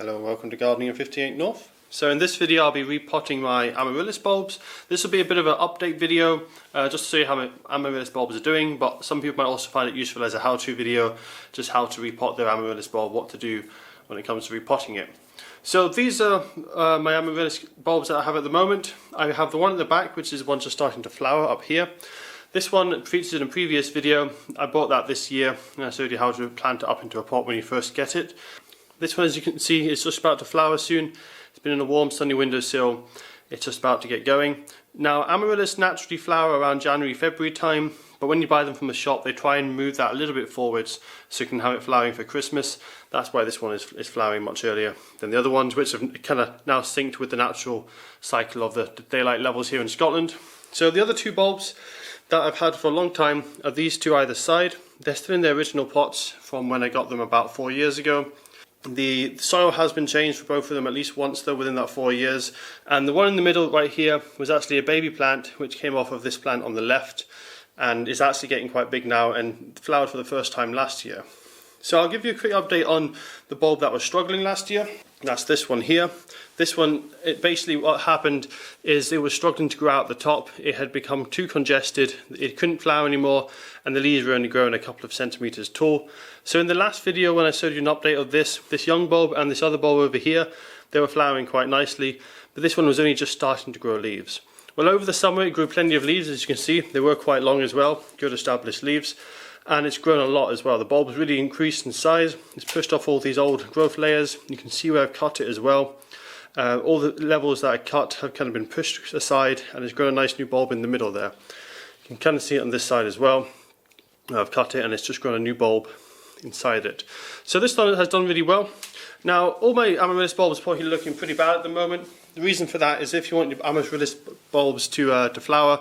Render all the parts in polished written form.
Hello and welcome to Gardening in 58 North. So in this video I'll be repotting my Amaryllis bulbs. This will be a bit of an update video just to show you how my Amaryllis bulbs are doing, but some people might also find it useful as a how-to video, just how to repot their Amaryllis bulb, what to do when it comes to repotting it. So these are my Amaryllis bulbs that I have at the moment. I have the one at the back, which is the one just starting to flower up here. This one featured in a previous video. I bought that this year and I showed you how to plant it up into a pot when you first get it. This one, as you can see, is just about to flower soon. It's been in a warm sunny windowsill. It's just about to get going. Now Amaryllis naturally flower around January, February time, but when you buy them from the shop they try and move that a little bit forwards so you can have it flowering for Christmas. That's why this one is flowering much earlier than the other ones, which have kind of now synced with the natural cycle of the daylight levels here in Scotland. So the other two bulbs that I've had for a long time are these two either side. They're still in their original pots from when I got them about 4 years ago. The soil has been changed for both of them at least once though within that 4 years, and the one in the middle right here was actually a baby plant which came off of this plant on the left and is actually getting quite big now and flowered for the first time last year. So I'll give you a quick update on the bulb that was struggling last year. That's this one here. This one, basically what happened is it was struggling to grow out the top. It had become too congested, it couldn't flower anymore, and the leaves were only growing a couple of centimeters tall. So in the last video when I showed you an update of this young bulb and this other bulb over here, they were flowering quite nicely, but this one was only just starting to grow leaves. Well, over the summer it grew plenty of leaves, as you can see. They were quite long as well, good established leaves. And it's grown a lot as well. The bulb has really increased in size. It's pushed off all these old growth layers. You can see where I've cut it as well. All the levels that I cut have kind of been pushed aside and it's grown a nice new bulb in the middle there. You can kind of see it on this side as well. I've cut it and it's just grown a new bulb inside it. So this one has done really well. Now all my Amaryllis bulbs are probably looking pretty bad at the moment. The reason for that is if you want your Amaryllis bulbs to flower,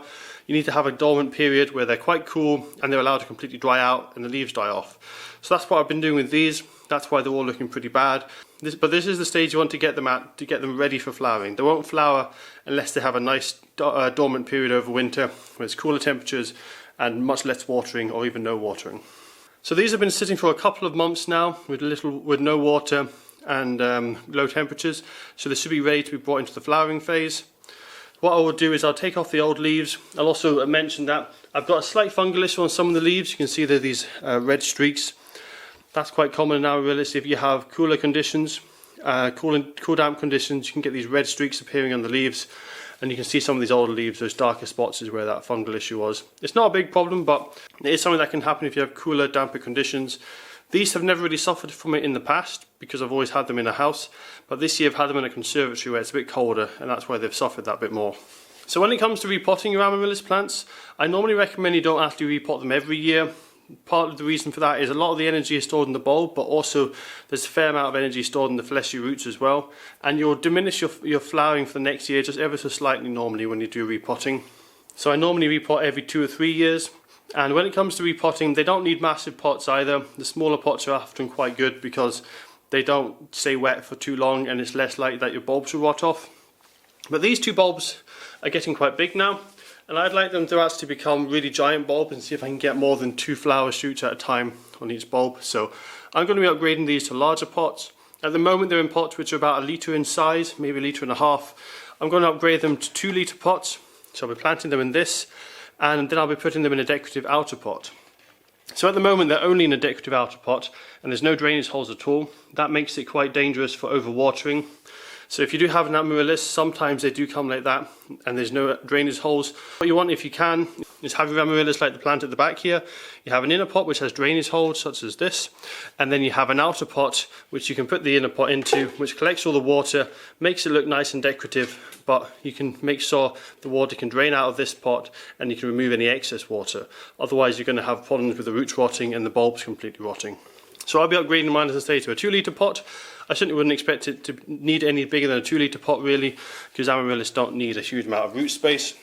you need to have a dormant period where they're quite cool and they're allowed to completely dry out and the leaves die off. So that's what I've been doing with these. That's why they're all looking pretty bad. But this is the stage you want to get them at, to get them ready for flowering. They won't flower unless they have a nice dormant period over winter where it's cooler temperatures and much less watering or even no watering. So these have been sitting for a couple of months now with no water and low temperatures. So they should be ready to be brought into the flowering phase. What I will do is I'll take off the old leaves. I'll also mention that I've got a slight fungal issue on some of the leaves. You can see there are these red streaks. That's quite common in Amaryllis. If you have cooler conditions, cool damp conditions, you can get these red streaks appearing on the leaves. And you can see some of these older leaves, those darker spots is where that fungal issue was. It's not a big problem, but it is something that can happen if you have cooler, damper conditions. These have never really suffered from it in the past because I've always had them in a house, but this year I've had them in a conservatory where it's a bit colder and that's why they've suffered that bit more. So when it comes to repotting your Amaryllis plants, I normally recommend you don't actually repot them every year. Part of the reason for that is a lot of the energy is stored in the bulb, but also there's a fair amount of energy stored in the fleshy roots as well, and you'll diminish your flowering for the next year just ever so slightly normally when you do repotting. So I normally repot every 2 or 3 years. And when it comes to repotting, they don't need massive pots either. The smaller pots are often quite good because they don't stay wet for too long and it's less likely that your bulbs will rot off. But these two bulbs are getting quite big now and I'd like them to actually become really giant bulbs and see if I can get more than 2 flower shoots at a time on each bulb. So I'm going to be upgrading these to larger pots. At the moment they're in pots which are about 1 litre in size, maybe 1.5 litres. I'm going to upgrade them to 2 litre pots. So I'll be planting them in this, and then I'll be putting them in a decorative outer pot. So at the moment they're only in a decorative outer pot and there's no drainage holes at all. That makes it quite dangerous for overwatering. So if you do have an Amaryllis, sometimes they do come like that and there's no drainage holes. What you want, if you can, is have your Amaryllis like the plant at the back here. You have an inner pot which has drainage holes such as this, and then you have an outer pot which you can put the inner pot into, which collects all the water, makes it look nice and decorative, but you can make sure the water can drain out of this pot and you can remove any excess water. Otherwise you're going to have problems with the roots rotting and the bulbs completely rotting. So I'll be upgrading mine, as I say, to a 2 litre pot. I certainly wouldn't expect it to need any bigger than a 2 litre pot really, because Amaryllis don't need a huge amount of root space.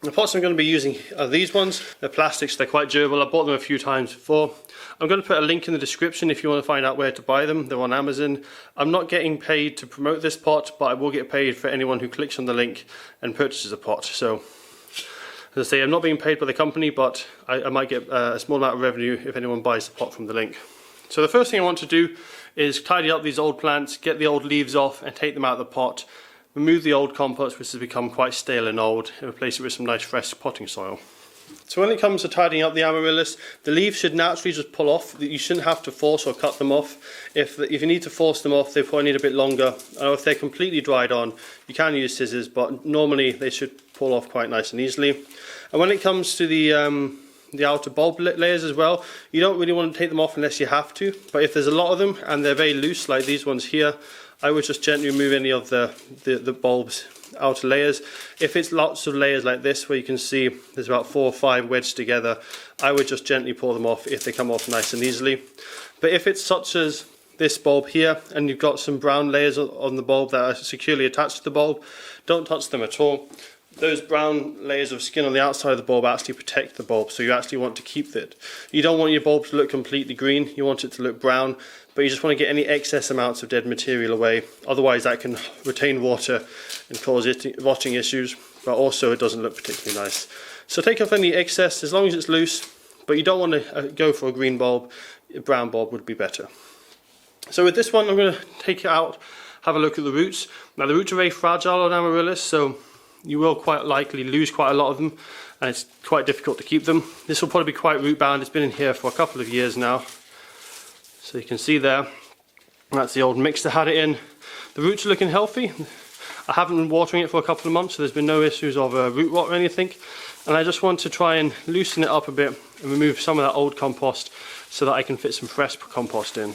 The pots I'm going to be using are these ones. They're plastics, they're quite durable. I bought them a few times before. I'm going to put a link in the description if you want to find out where to buy them. They're on Amazon. I'm not getting paid to promote this pot, but I will get paid for anyone who clicks on the link and purchases a pot. So, as I say, I'm not being paid by the company, but I might get a small amount of revenue if anyone buys the pot from the link. So the first thing I want to do is tidy up these old plants, get the old leaves off and take them out of the pot, remove the old compost which has become quite stale and old, and replace it with some nice fresh potting soil. So when it comes to tidying up the Amaryllis, the leaves should naturally just pull off. You shouldn't have to force or cut them off. If you need to force them off, they probably need a bit longer. Or if they're completely dried on, you can use scissors, but normally they should pull off quite nice and easily. And when it comes to the outer bulb layers as well, you don't really want to take them off unless you have to. But if there's a lot of them and they're very loose, like these ones here, I would just gently remove any of the bulb's outer layers. If it's lots of layers like this where you can see there's about 4 or 5 wedged together, I would just gently pull them off if they come off nice and easily. But if it's such as this bulb here and you've got some brown layers on the bulb that are securely attached to the bulb, don't touch them at all. Those brown layers of skin on the outside of the bulb actually protect the bulb, so you actually want to keep it. You don't want your bulb to look completely green, you want it to look brown, but you just want to get any excess amounts of dead material away, otherwise that can retain water and cause rotting issues, but also it doesn't look particularly nice. So take off any excess as long as it's loose, but you don't want to go for a green bulb. A brown bulb would be better. So with this one I'm going to take it out, have a look at the roots. Now the roots are very fragile on Amaryllis, so you will quite likely lose quite a lot of them, and it's quite difficult to keep them. This will probably be quite root bound. It's been in here for a couple of years now. So you can see there, that's the old mix that had it in. The roots are looking healthy. I haven't been watering it for a couple of months, so there's been no issues of root rot or anything. And I just want to try and loosen it up a bit and remove some of that old compost so that I can fit some fresh compost in.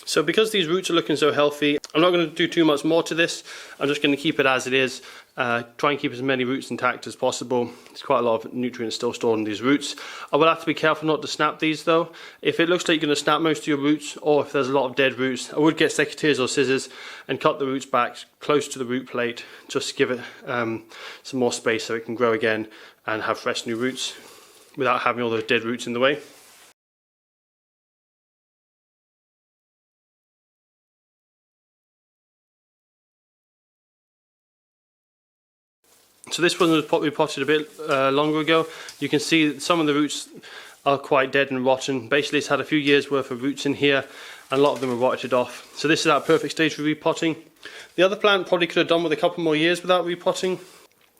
So because these roots are looking so healthy, I'm not going to do too much more to this. I'm just going to keep it as it is, try and keep as many roots intact as possible. There's quite a lot of nutrients still stored in these roots. I will have to be careful not to snap these though. If it looks like you're going to snap most of your roots, or if there's a lot of dead roots, I would get secateurs or scissors and cut the roots back close to the root plate, just to give it some more space so it can grow again and have fresh new roots without having all those dead roots in the way. So this one was probably potted a bit longer ago. You can see some of the roots are quite dead and rotten. Basically it's had a few years worth of roots in here and a lot of them are rotted off. So this is that perfect stage for repotting. The other plant probably could have done with a couple more years without repotting.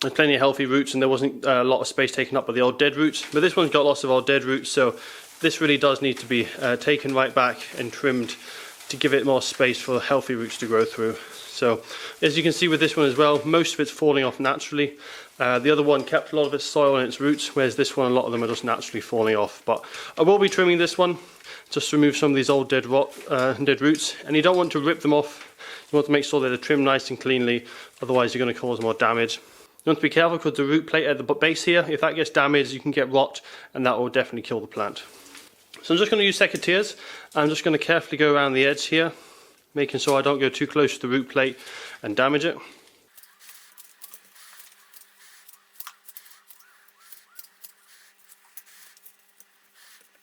There's plenty of healthy roots and there wasn't a lot of space taken up by the old dead roots. But this one's got lots of old dead roots, so this really does need to be taken right back and trimmed to give it more space for the healthy roots to grow through. So as you can see with this one as well, most of it's falling off naturally. The other one kept a lot of its soil and its roots, whereas this one, a lot of them are just naturally falling off. But I will be trimming this one just to remove some of these old dead roots. And you don't want to rip them off. You want to make sure that they're trimmed nice and cleanly, otherwise you're going to cause more damage. You want to be careful because the root plate at the base here, if that gets damaged, you can get rot, and that will definitely kill the plant. So I'm just going to use secateurs. I'm just going to carefully go around the edge here, making sure I don't go too close to the root plate and damage it.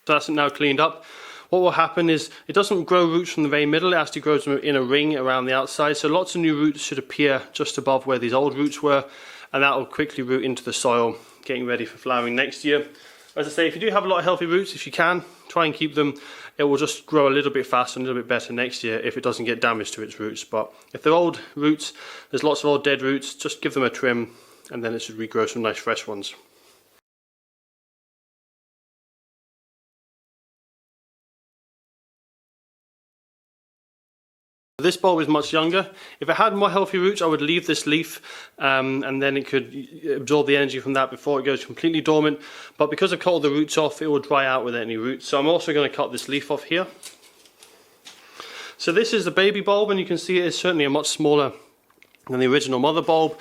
So that's now cleaned up. What will happen is it doesn't grow roots from the very middle, it actually grows in a ring around the outside. So lots of new roots should appear just above where these old roots were, and that will quickly root into the soil, getting ready for flowering next year. As I say, if you do have a lot of healthy roots, if you can, try and keep them. It will just grow a little bit faster and a little bit better next year if it doesn't get damaged to its roots. But if they're old roots, there's lots of old dead roots, just give them a trim and then it should regrow some nice fresh ones. This bulb is much younger. If it had more healthy roots, I would leave this leaf and then it could absorb the energy from that before it goes completely dormant. But because I've cut all the roots off, it will dry out without any roots. So I'm also going to cut this leaf off here. So this is the baby bulb, and you can see it is certainly a much smaller than the original mother bulb.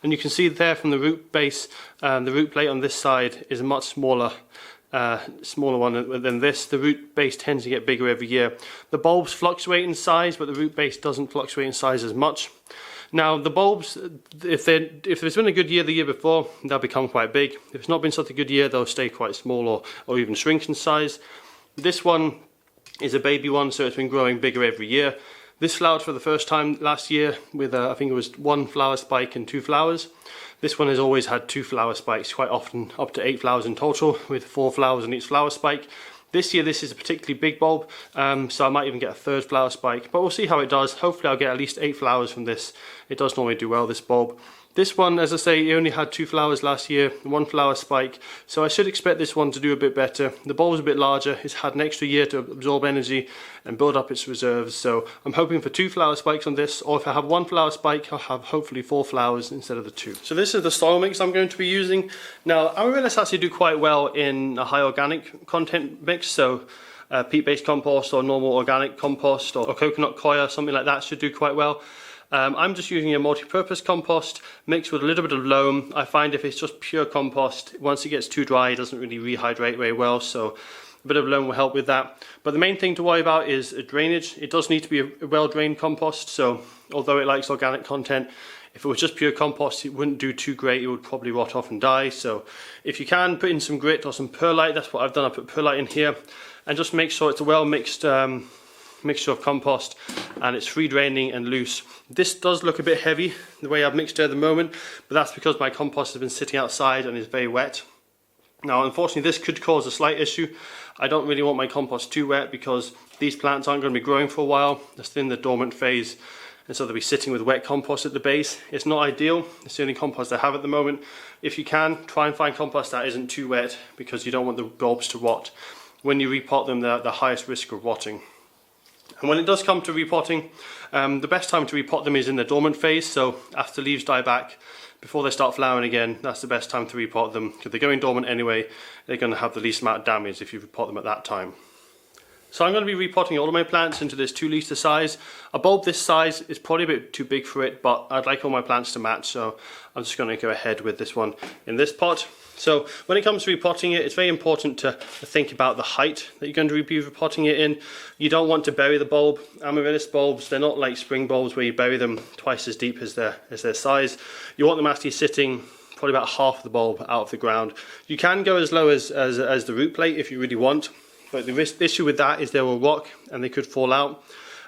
And you can see there from the root base, the root plate on this side is a much smaller one than this. The root base tends to get bigger every year. The bulbs fluctuate in size, but the root base doesn't fluctuate in size as much. Now the bulbs, if it's been a good year the year before, they'll become quite big. If it's not been such a good year, they'll stay quite small or even shrink in size. This one is a baby one, so it's been growing bigger every year. This flowered for the first time last year with I think it was 1 flower spike and 2 flowers. This one has always had 2 flower spikes, quite often up to 8 flowers in total, with 4 flowers on each flower spike. This year this is a particularly big bulb, so I might even get a 3rd flower spike, but we'll see how it does. Hopefully I'll get at least 8 flowers from this. It does normally do well, this bulb. This one, as I say, it only had 2 flowers last year, 1 flower spike, so I should expect this one to do a bit better. The bulb's a bit larger, it's had an extra year to absorb energy and build up its reserves, so I'm hoping for 2 flower spikes on this, or if I have 1 flower spike, I'll have hopefully 4 flowers instead of the 2. So this is the soil mix I'm going to be using. Now, Amaryllis actually do quite well in a high organic content mix, so peat-based compost or normal organic compost or coconut coir, something like that should do quite well. I'm just using a multi-purpose compost mixed with a little bit of loam. I find if it's just pure compost, once it gets too dry, it doesn't really rehydrate very well, so a bit of loam will help with that. But the main thing to worry about is drainage. It does need to be a well-drained compost, so although it likes organic content, if it was just pure compost, it wouldn't do too great. It would probably rot off and die. So if you can, put in some grit or some perlite. That's what I've done. I put perlite in here, and just make sure it's a well-mixed mixture of compost and it's free draining and loose. This does look a bit heavy the way I've mixed it at the moment, but that's because my compost has been sitting outside and is very wet. Now unfortunately this could cause a slight issue. I don't really want my compost too wet because these plants aren't going to be growing for a while. They're still in the dormant phase, and so they'll be sitting with wet compost at the base. It's not ideal. It's the only compost I have at the moment. If you can, try and find compost that isn't too wet because you don't want the bulbs to rot. When you repot them, they're at the highest risk of rotting. And when it does come to repotting, the best time to repot them is in the dormant phase, so after leaves die back, before they start flowering again, that's the best time to repot them, because they're going dormant anyway. They're going to have the least amount of damage if you repot them at that time. So I'm going to be repotting all of my plants into this 2 litre size. A bulb this size is probably a bit too big for it, but I'd like all my plants to match, so I'm just going to go ahead with this one in this pot. So when it comes to repotting it, it's very important to think about the height that you're going to be repotting it in. You don't want to bury the bulb. Amaryllis bulbs, they're not like spring bulbs where you bury them twice as deep as their size. You want them actually sitting probably about half the bulb out of the ground. You can go as low as the root plate if you really want, but the issue with that is they will rock and they could fall out.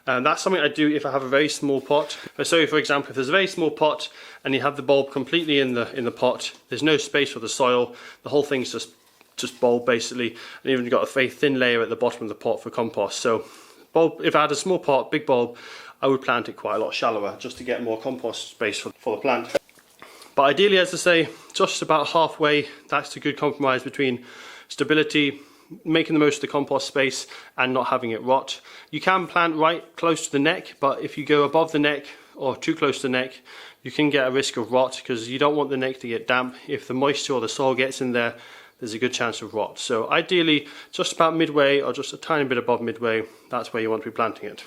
That's something I do if I have a very small pot. So for example, if there's a very small pot and you have the bulb completely in the pot, there's no space for the soil, the whole thing's just bulb basically, and even got a very thin layer at the bottom of the pot for compost. So bulb, if I had a small pot, big bulb, I would plant it quite a lot shallower just to get more compost space for the plant. But ideally, as I say, just about halfway, that's a good compromise between stability, making the most of the compost space and not having it rot. You can plant right close to the neck, but if you go above the neck or too close to the neck, you can get a risk of rot because you don't want the neck to get damp. If the moisture or the soil gets in there, there's a good chance of rot. So ideally, just about midway or just a tiny bit above midway, that's where you want to be planting it.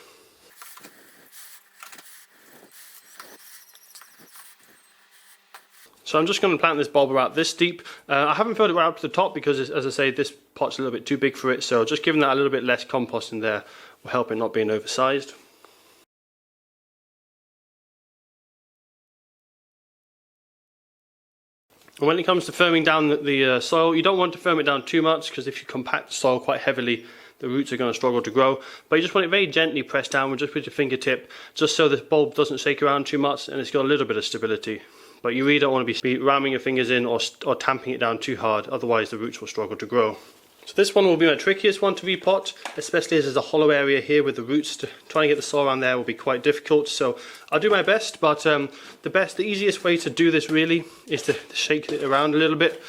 So I'm just going to plant this bulb about this deep. I haven't filled it right up to the top because, as I say, this pot's a little bit too big for it, so just giving that a little bit less compost in there will help it not being oversized. And when it comes to firming down the soil, you don't want to firm it down too much because if you compact the soil quite heavily, the roots are going to struggle to grow. But you just want it very gently pressed down just with your fingertip, just so the bulb doesn't shake around too much and it's got a little bit of stability. But you really don't want to be ramming your fingers in or tamping it down too hard, otherwise the roots will struggle to grow. So this one will be my trickiest one to repot, especially as there's a hollow area here with the roots. Trying to get the soil around there will be quite difficult, so I'll do my best, but the easiest way to do this really is to shake it around a little bit.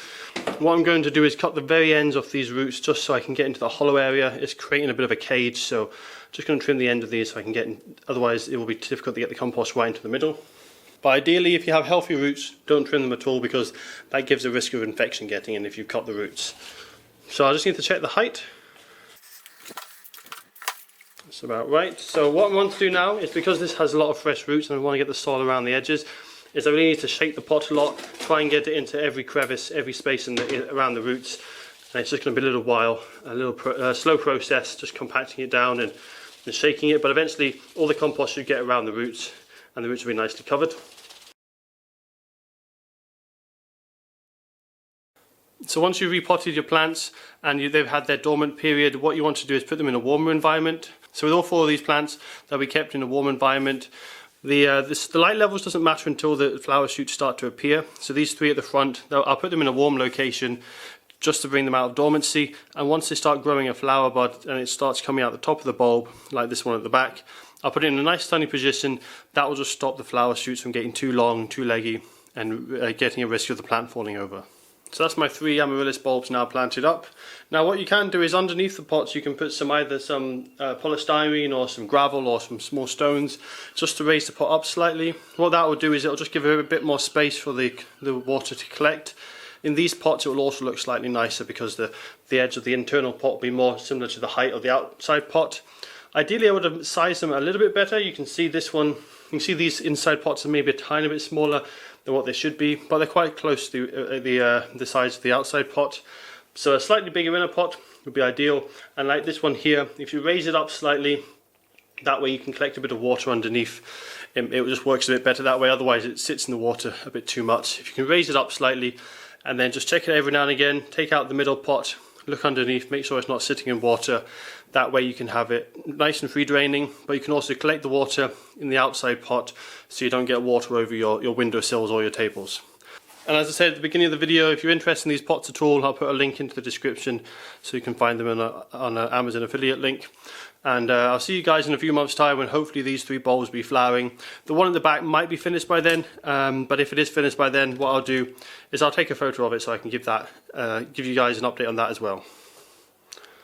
What I'm going to do is cut the very ends off these roots just so I can get into the hollow area. It's creating a bit of a cage, so just going to trim the end of these so I can get in, otherwise it will be difficult to get the compost right into the middle. But ideally, if you have healthy roots, don't trim them at all because that gives a risk of infection getting in if you cut the roots. So I just need to check the height. That's about right. So what I want to do now is, because this has a lot of fresh roots and I want to get the soil around the edges, is I really need to shake the pot a lot, try and get it into every crevice, every space around the roots. And it's just going to be a little while, a little slow process, just compacting it down and shaking it, but eventually all the compost should get around the roots and the roots will be nicely covered. So once you've repotted your plants and they've had their dormant period, what you want to do is put them in a warmer environment. So with all 4 of these plants, they'll be kept in a warm environment. The light levels doesn't matter until the flower shoots start to appear. So these 3 at the front, I'll put them in a warm location just to bring them out of dormancy, and once they start growing a flower bud and it starts coming out the top of the bulb, like this one at the back, I'll put it in a nice sunny position. That will just stop the flower shoots from getting too long, too leggy, and getting a risk of the plant falling over. So that's my 3 Amaryllis bulbs now planted up. Now what you can do is underneath the pots you can put either some polystyrene or some gravel or some small stones just to raise the pot up slightly. What that will do is it'll just give it a bit more space for the water to collect. In these pots it will also look slightly nicer because the edge of the internal pot will be more similar to the height of the outside pot. Ideally I would have sized them a little bit better. You can see this one, you can see these inside pots are maybe a tiny bit smaller than what they should be, but they're quite close to the size of the outside pot. So a slightly bigger inner pot would be ideal, and like this one here, if you raise it up slightly, that way you can collect a bit of water underneath. It just works a bit better that way, otherwise it sits in the water a bit too much. If you can raise it up slightly and then just check it every now and again, take out the middle pot, look underneath, make sure it's not sitting in water. That way you can have it nice and free draining, but you can also collect the water in the outside pot so you don't get water over your windowsills or your tables. And as I said at the beginning of the video, if you're interested in these pots at all, I'll put a link into the description so you can find them on an Amazon affiliate link. And I'll see you guys in a few months' time when hopefully these 3 bulbs will be flowering. The one at the back might be finished by then, but if it is finished by then, what I'll do is I'll take a photo of it so I can give you guys an update on that as well.